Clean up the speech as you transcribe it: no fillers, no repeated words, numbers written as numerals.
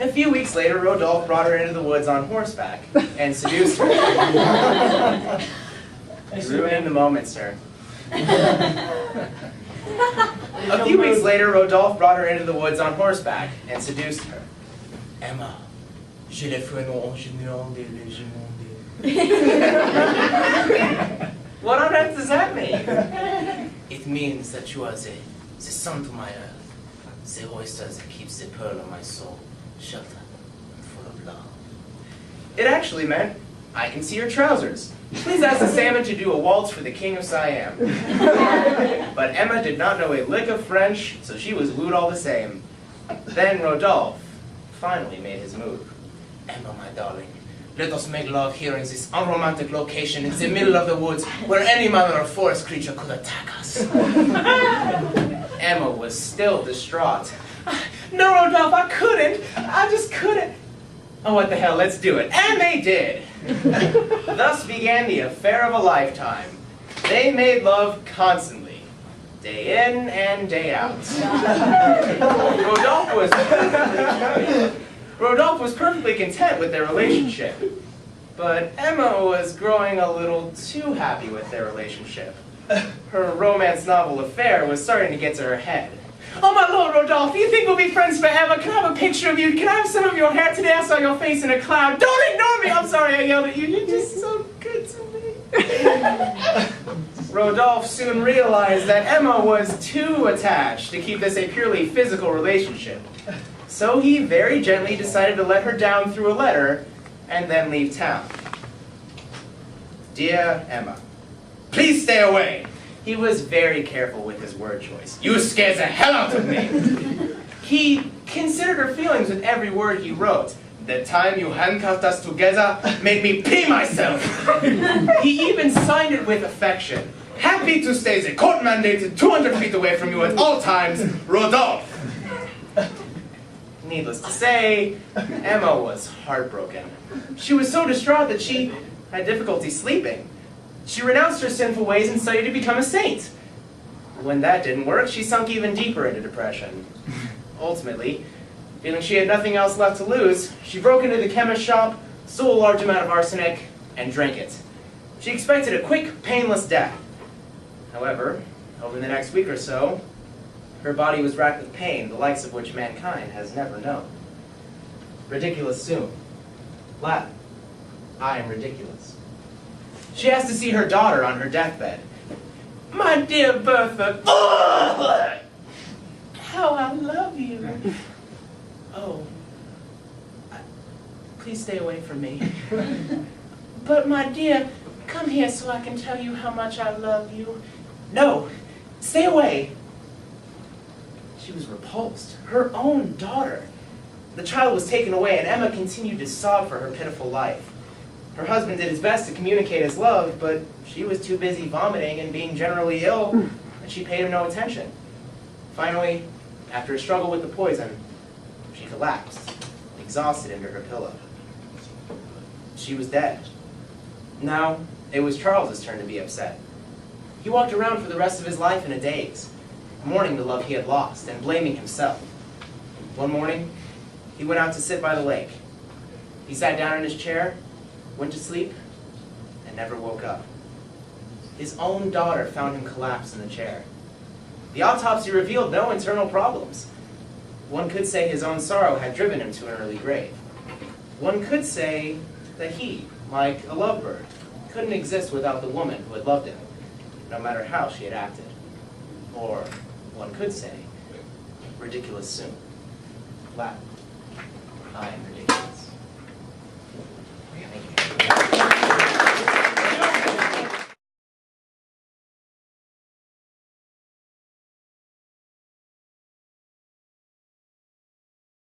A few weeks later, Rodolphe brought her into the woods on horseback and seduced her. Ruining the moment, sir. A few weeks later, Rodolphe brought her into the woods on horseback and seduced her. Emma, je l'ai fait en général de What on earth does that mean? It means that you are the sun to my earth, the oyster that keeps the pearl of my soul sheltered and full of love. It actually meant, I can see your trousers. Please ask the salmon to do a waltz for the king of Siam. But Emma did not know a lick of French, so she was wooed all the same. Then Rodolphe finally made his move. Emma, my darling, let us make love here in this unromantic location in the middle of the woods where any mother or forest creature could attack us. Emma was still distraught. No, Rodolphe, I couldn't. I just couldn't. Oh, what the hell, let's do it. And they did. Thus began the affair of a lifetime. They made love constantly, day in and day out. Rodolphe was perfectly content with their relationship. But Emma was growing a little too happy with their relationship. Her romance novel affair was starting to get to her head. Oh my lord, Rodolphe, do you think we'll be friends forever? Can I have a picture of you? Can I have some of your hair? Today I saw your face in a cloud. Don't ignore me! I'm sorry I yelled at you. You're just so good to me. Rodolphe soon realized that Emma was too attached to keep this a purely physical relationship. So he very gently decided to let her down through a letter and then leave town. Dear Emma, please stay away. He was very careful with his word choice. You scared the hell out of me. He considered her feelings with every word he wrote. The time you handcuffed us together made me pee myself. He even signed it with affection. Happy to stay the court mandated 200 feet away from you at all times, Rodolphe. Needless to say, Emma was heartbroken. She was so distraught that she had difficulty sleeping. She renounced her sinful ways and studied to become a saint. When that didn't work, she sunk even deeper into depression. Ultimately, feeling she had nothing else left to lose, she broke into the chemist's shop, stole a large amount of arsenic, and drank it. She expected a quick, painless death. However, over the next week or so, her body was racked with pain, the likes of which mankind has never known. Ridiculous sum. Latin. I am ridiculous. She asked to see her daughter on her deathbed. My dear Bertha, how I love you. Oh, please stay away from me. But my dear, come here so I can tell you how much I love you. No, stay away. She was repulsed. Her own daughter. The child was taken away, and Emma continued to sob for her pitiful life. Her husband did his best to communicate his love, but she was too busy vomiting and being generally ill, and she paid him no attention. Finally, after a struggle with the poison, she collapsed, exhausted into her pillow. She was dead. Now, it was Charles's turn to be upset. He walked around for the rest of his life in a daze, mourning the love he had lost and blaming himself. One morning, he went out to sit by the lake. He sat down in his chair, went to sleep, and never woke up. His own daughter found him collapsed in the chair. The autopsy revealed no internal problems. One could say his own sorrow had driven him to an early grave. One could say that he, like a lovebird, couldn't exist without the woman who had loved him, no matter how she had acted. Or one could say, ridiculous sum. Latin. I am ridiculous. Thank you.